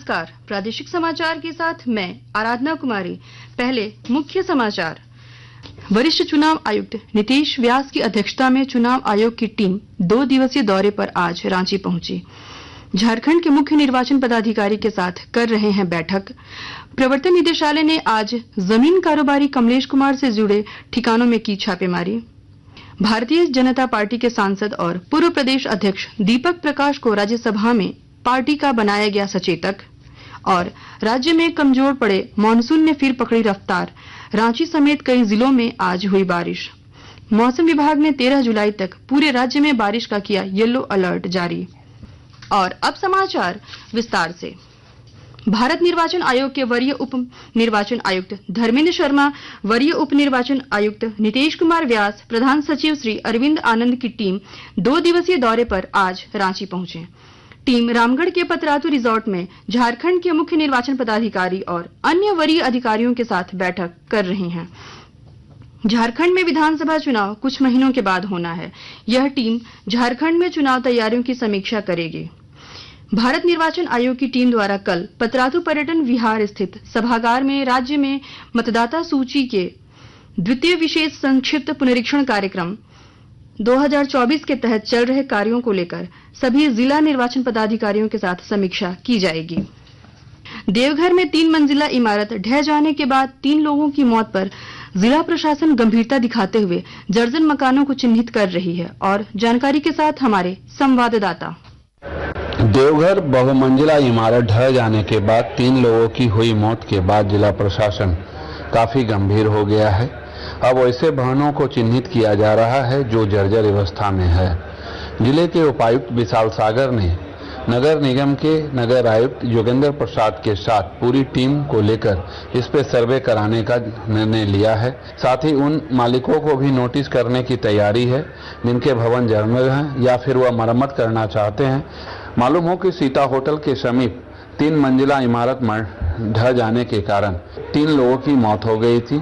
नमस्कार, प्रादेशिक समाचार के साथ मैं आराधना कुमारी। पहले मुख्य समाचार। वरिष्ठ चुनाव आयुक्त नीतीश व्यास की अध्यक्षता में चुनाव आयोग की टीम 2 दिवसीय दौरे पर आज रांची पहुंची। झारखंड के मुख्य निर्वाचन पदाधिकारी के साथ कर रहे हैं बैठक। प्रवर्तन निदेशालय ने आज जमीन कारोबारी कमलेश कुमार से जुड़े ठिकानों में की छापेमारी। भारतीय जनता पार्टी के सांसद और पूर्व प्रदेश अध्यक्ष दीपक प्रकाश को राज्यसभा में पार्टी का बनाया गया सचेतक। और राज्य में कमजोर पड़े मानसून ने फिर पकड़ी रफ्तार। रांची समेत कई जिलों में आज हुई बारिश। मौसम विभाग ने 13 जुलाई तक पूरे राज्य में बारिश का किया येलो अलर्ट जारी। और अब समाचार विस्तार से। भारत निर्वाचन आयोग के वरीय उप निर्वाचन आयुक्त धर्मेंद्र शर्मा, वरीय उप निर्वाचन आयुक्त नीतीश कुमार व्यास, प्रधान सचिव श्री अरविंद आनंद की टीम 2 दिवसीय दौरे पर आज रांची पहुंचे। टीम रामगढ़ के पतरातू रिजॉर्ट में झारखंड के मुख्य निर्वाचन पदाधिकारी और अन्य वरीय अधिकारियों के साथ बैठक कर रहे हैं। झारखंड में विधानसभा चुनाव कुछ महीनों के बाद होना है। यह टीम झारखंड में चुनाव तैयारियों की समीक्षा करेगी। भारत निर्वाचन आयोग की टीम द्वारा कल पतरातू पर्यटन विहार स्थित सभागार में राज्य में मतदाता सूची के द्वितीय विशेष संक्षिप्त पुनरीक्षण कार्यक्रम 2024 के तहत चल रहे कार्यों को लेकर सभी जिला निर्वाचन पदाधिकारियों के साथ समीक्षा की जाएगी। देवघर में 3 मंजिला इमारत ढह जाने के बाद 3 लोगों की मौत पर जिला प्रशासन गंभीरता दिखाते हुए दर्जन मकानों को चिन्हित कर रही है। और जानकारी के साथ हमारे संवाददाता। देवघर बहुमंजिला इमारत ढह जाने के बाद 3 लोगों की हुई मौत के बाद जिला प्रशासन काफी गंभीर हो गया है। अब ऐसे भवनों को चिन्हित किया जा रहा है जो जर्जर अवस्था में है। जिले के उपायुक्त विशाल सागर ने नगर निगम के नगर आयुक्त योगेंद्र प्रसाद के साथ पूरी टीम को लेकर इस पे सर्वे कराने का निर्णय लिया है। साथ ही उन मालिकों को भी नोटिस करने की तैयारी है जिनके भवन जर्जर हैं या फिर वह मरम्मत करना चाहते हैं। मालूम हो कि सीता होटल के समीप 3 मंजिला इमारत ढह जाने के कारण 3 लोगों की मौत हो गई थी,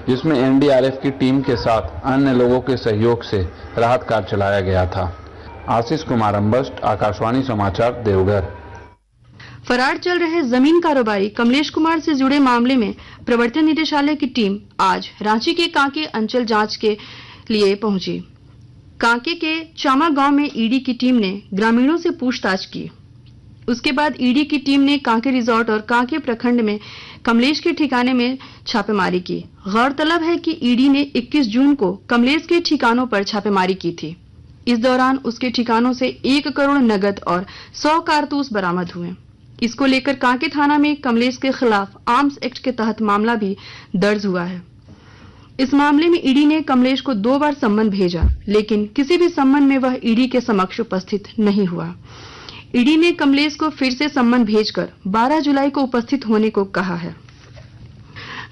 जिसमें एनडीआरएफ की टीम के साथ अन्य लोगों के सहयोग से राहत कार्य चलाया गया था। आशीष कुमार अम्बस्ट, आकाशवाणी समाचार, देवघर। फरार चल रहे जमीन कारोबारी कमलेश कुमार से जुड़े मामले में प्रवर्तन निदेशालय की टीम आज रांची के कांके अंचल जांच के लिए पहुंची। कांके के चामा गांव में ईडी की टीम ने ग्रामीणों से पूछताछ की। उसके बाद ईडी की टीम ने कांके रिजॉर्ट और कांके प्रखंड में कमलेश के ठिकाने में छापेमारी की। गौरतलब है कि ईडी ने 21 जून को कमलेश के ठिकानों पर छापेमारी की थी। इस दौरान उसके ठिकानों से 1 करोड़ नगद और 100 कारतूस बरामद हुए। इसको लेकर कांके थाना में कमलेश के खिलाफ आर्म्स एक्ट के तहत मामला भी दर्ज हुआ है। इस मामले में ईडी ने कमलेश को 2 बार सम्मन भेजा, लेकिन किसी भी सम्मन में वह ईडी के समक्ष उपस्थित नहीं हुआ। ईडी ने कमलेश को फिर से सम्मन भेजकर 12 जुलाई को उपस्थित होने को कहा है।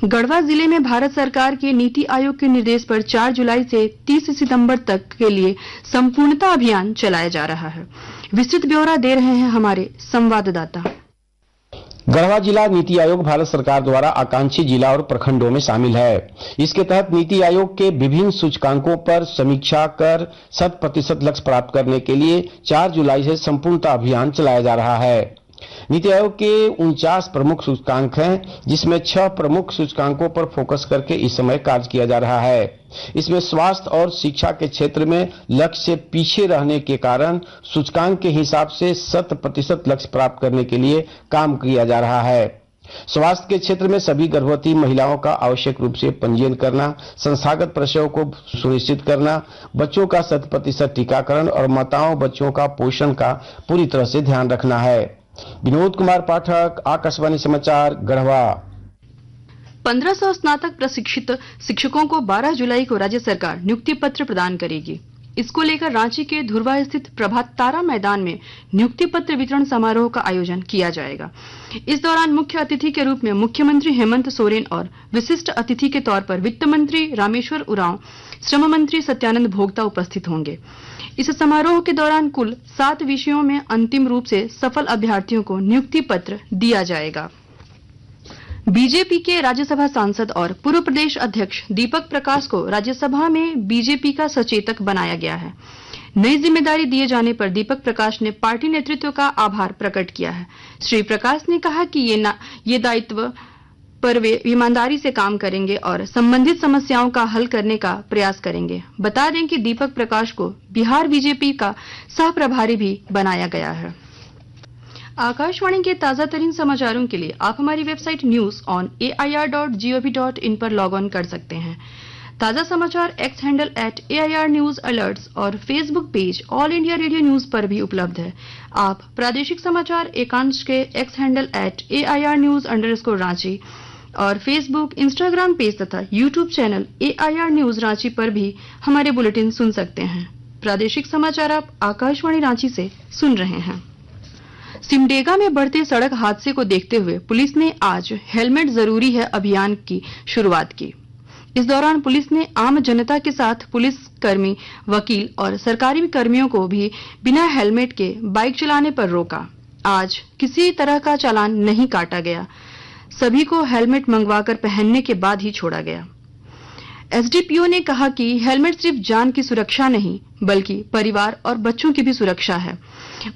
गढ़वा जिले में भारत सरकार के नीति आयोग के निर्देश पर 4 जुलाई से 30 सितंबर तक के लिए संपूर्णता अभियान चलाया जा रहा है। विस्तृत ब्यौरा दे रहे हैं हमारे संवाददाता। गढ़वा जिला नीति आयोग भारत सरकार द्वारा आकांक्षी जिला और प्रखंडों में शामिल है। इसके तहत नीति आयोग के विभिन्न सूचकांकों पर समीक्षा कर 100% लक्ष्य प्राप्त करने के लिए 4 जुलाई से संपूर्णता अभियान चलाया जा रहा है। नीति आयोग के 49 प्रमुख सूचकांक हैं, जिसमें 6 प्रमुख सूचकांकों पर फोकस करके इस समय कार्य किया जा रहा है। इसमें स्वास्थ्य और शिक्षा के क्षेत्र में लक्ष्य से पीछे रहने के कारण सूचकांक के हिसाब से 100% लक्ष्य प्राप्त करने के लिए काम किया जा रहा है। स्वास्थ्य के क्षेत्र में सभी गर्भवती महिलाओं का आवश्यक रूप से पंजीयन करना, संस्थागत प्रसव को सुनिश्चित करना, बच्चों का 100% टीकाकरण और माताओं बच्चों का पोषण का पूरी तरह से ध्यान रखना है। विनोद कुमार पाठक, आकाशवाणी समाचार, गढ़वा। 1500 स्नातक प्रशिक्षित शिक्षकों को 12 जुलाई को राज्य सरकार नियुक्ति पत्र प्रदान करेगी। इसको लेकर रांची के धुरवा स्थित प्रभात तारा मैदान में नियुक्ति पत्र वितरण समारोह का आयोजन किया जाएगा। इस दौरान मुख्य अतिथि के रूप में मुख्यमंत्री हेमंत सोरेन और विशिष्ट अतिथि के तौर पर वित्त मंत्री रामेश्वर उरांव, श्रम मंत्री सत्यानंद भोक्ता उपस्थित होंगे। इस समारोह के दौरान कुल 7 विषयों में अंतिम रूप से सफल अभ्यर्थियों को नियुक्ति पत्र दिया जाएगा। बीजेपी के राज्यसभा सांसद और पूर्व प्रदेश अध्यक्ष दीपक प्रकाश को राज्यसभा में बीजेपी का सचेतक बनाया गया है। नई जिम्मेदारी दिए जाने पर दीपक प्रकाश ने पार्टी नेतृत्व का आभार प्रकट किया है। श्री प्रकाश ने कहा कि ये दायित्व पर वे ईमानदारी से काम करेंगे और संबंधित समस्याओं का हल करने का प्रयास करेंगे। बता दें कि दीपक प्रकाश को बिहार बीजेपी का सह प्रभारी भी बनाया गया है। आकाशवाणी के ताजा तरीन समाचारों के लिए आप हमारी वेबसाइट news.air.gov.in पर लॉग ऑन कर सकते हैं। ताजा समाचार x handle @AIR News Alerts और Facebook page all India radio news पर भी उपलब्ध है। आप प्रादेशिक समाचार एकांश के एक्स हैंडल @AIR News_Ranchi और फेसबुक, इंस्टाग्राम पेज तथा YouTube channel AIR News Ranchi पर भी हमारे बुलेटिन सुन सकते हैं। प्रादेशिक समाचार आप आकाशवाणी रांची से सुन रहे हैं। सिमडेगा में बढ़ते सड़क हादसे को देखते हुए पुलिस ने आज हेलमेट जरूरी है अभियान की शुरुआत की। इस दौरान पुलिस ने आम जनता के साथ पुलिस कर्मी, वकील और सरकारी कर्मियों को भी बिना हेलमेट के बाइक चलाने पर रोका। आज किसी तरह का चालान नहीं काटा गया। सभी को हेलमेट मंगवाकर पहनने के बाद ही छोड़ा गया। एसडीपीओ ने कहा कि हेलमेट सिर्फ जान की सुरक्षा नहीं बल्कि परिवार और बच्चों की भी सुरक्षा है।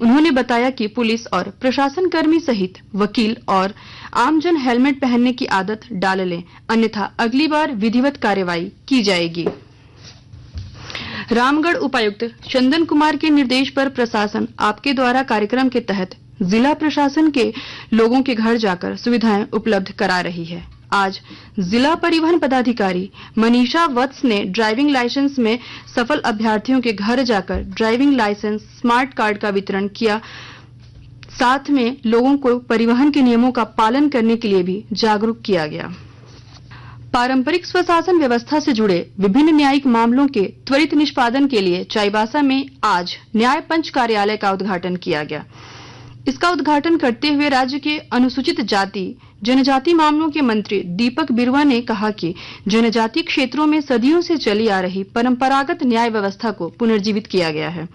उन्होंने बताया कि पुलिस और प्रशासन कर्मी सहित वकील और आमजन हेलमेट पहनने की आदत डाल लें, अन्यथा अगली बार विधिवत कार्रवाई की जाएगी। रामगढ़ उपायुक्त चंदन कुमार के निर्देश पर प्रशासन आपके द्वारा कार्यक्रम के तहत जिला प्रशासन के लोगों के घर जाकर सुविधाएं उपलब्ध करा रही है। आज जिला परिवहन पदाधिकारी मनीषा वत्स ने ड्राइविंग लाइसेंस में सफल अभ्यर्थियों के घर जाकर ड्राइविंग लाइसेंस स्मार्ट कार्ड का वितरण किया। साथ में लोगों को परिवहन के नियमों का पालन करने के लिए भी जागरूक किया गया। पारंपरिक स्वशासन व्यवस्था से जुड़े विभिन्न न्यायिक मामलों के त्वरित निष्पादन के लिए चाईबासा में आज न्याय पंच कार्यालय का उद्घाटन किया गया। इसका उद्घाटन करते हुए राज्य के अनुसूचित जाति जनजाति मामलों के मंत्री दीपक बिरुवा ने कहा कि जनजाति क्षेत्रों में सदियों से चली आ रही परंपरागत न्याय व्यवस्था को पुनर्जीवित किया गया है।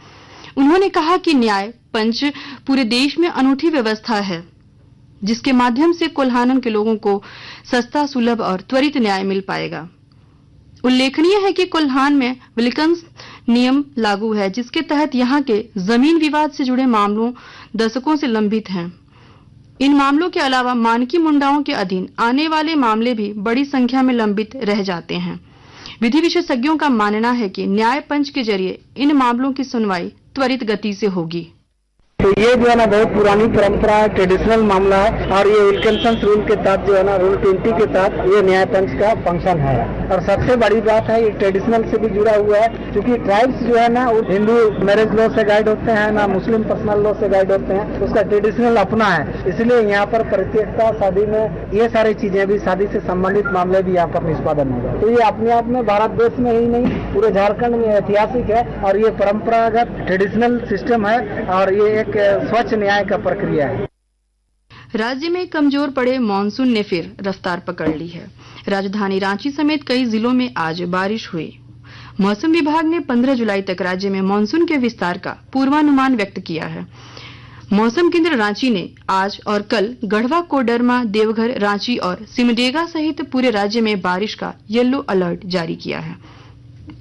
उन्होंने कहा कि न्याय पंच पूरे देश में अनूठी व्यवस्था है जिसके माध्यम से कोल्हानन के लोगों को सस्ता, सुलभ और त्वरित न्याय मिल पाएगा। उल्लेखनीय है कि कोल्हान में विल्किंस नियम लागू है जिसके तहत यहां के जमीन विवाद से जुड़े मामलों दशकों से लंबित हैं। इन मामलों के अलावा मानकी मुंडाओं के अधीन आने वाले मामले भी बड़ी संख्या में लंबित रह जाते हैं। विधि विशेषज्ञों का मानना है कि न्याय पंच के जरिए इन मामलों की सुनवाई त्वरित गति से होगी। तो ये जो है ना बहुत पुरानी परंपरा है, ट्रेडिशनल मामला है और ये विल्किंसन रूल के तहत जो है ना रूल 20 के तहत ये न्याय पंच का फंक्शन है। और सबसे बड़ी बात है ये ट्रेडिशनल से भी जुड़ा हुआ है क्योंकि ट्राइब्स जो है ना वो हिंदू मैरिज लॉ से गाइड होते हैं ना मुस्लिम पर्सनल लॉ से गाइड होते हैं, उसका ट्रेडिशनल अपना है। इसलिए यहाँ पर प्रत्येकता शादी में ये सारी चीजें भी शादी से संबंधित मामले भी यहाँ पर निष्पादन होगा। तो ये अपने आप में भारत देश में ही नहीं पूरे झारखंड में ऐतिहासिक है और ये परंपरागत ट्रेडिशनल सिस्टम है और ये एक स्वच्छ न्याय का प्रक्रिया है। राज्य में कमजोर पड़े मानसून ने फिर रफ्तार पकड़ ली है। राजधानी रांची समेत कई जिलों में आज बारिश हुई। मौसम विभाग ने 15 जुलाई तक राज्य में मानसून के विस्तार का पूर्वानुमान व्यक्त किया है। मौसम केंद्र रांची ने आज और कल गढ़वा, कोडरमा, देवघर, रांची और सिमडेगा सहित पूरे राज्य में बारिश का येलो अलर्ट जारी किया है।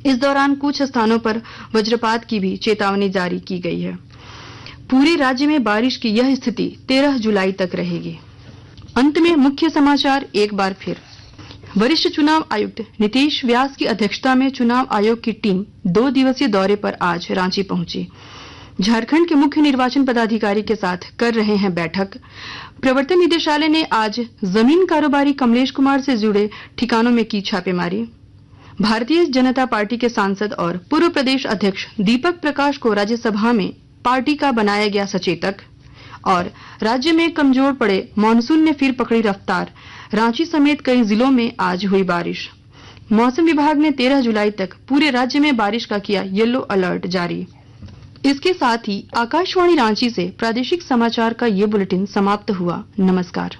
इस दौरान कुछ स्थानों पर वज्रपात की भी चेतावनी जारी की गई है। पूरे राज्य में बारिश की यह स्थिति 13 जुलाई तक रहेगी। अंत में मुख्य समाचार एक बार फिर। वरिष्ठ चुनाव आयुक्त नीतीश व्यास की अध्यक्षता में चुनाव आयोग की टीम 2 दिवसीय दौरे पर आज रांची पहुंची। झारखंड के मुख्य निर्वाचन पदाधिकारी के साथ कर रहे हैं बैठक। प्रवर्तन निदेशालय ने आज जमीन कारोबारी कमलेश कुमार से जुड़े ठिकानों में की छापेमारी। भारतीय जनता पार्टी के सांसद और पूर्व प्रदेश अध्यक्ष दीपक प्रकाश को राज्यसभा में पार्टी का बनाया गया सचेतक। और राज्य में कमजोर पड़े मानसून ने फिर पकड़ी रफ्तार। रांची समेत कई जिलों में आज हुई बारिश। मौसम विभाग ने 13 जुलाई तक पूरे राज्य में बारिश का किया येलो अलर्ट जारी। इसके साथ ही आकाशवाणी रांची से प्रादेशिक समाचार का ये बुलेटिन समाप्त हुआ। नमस्कार।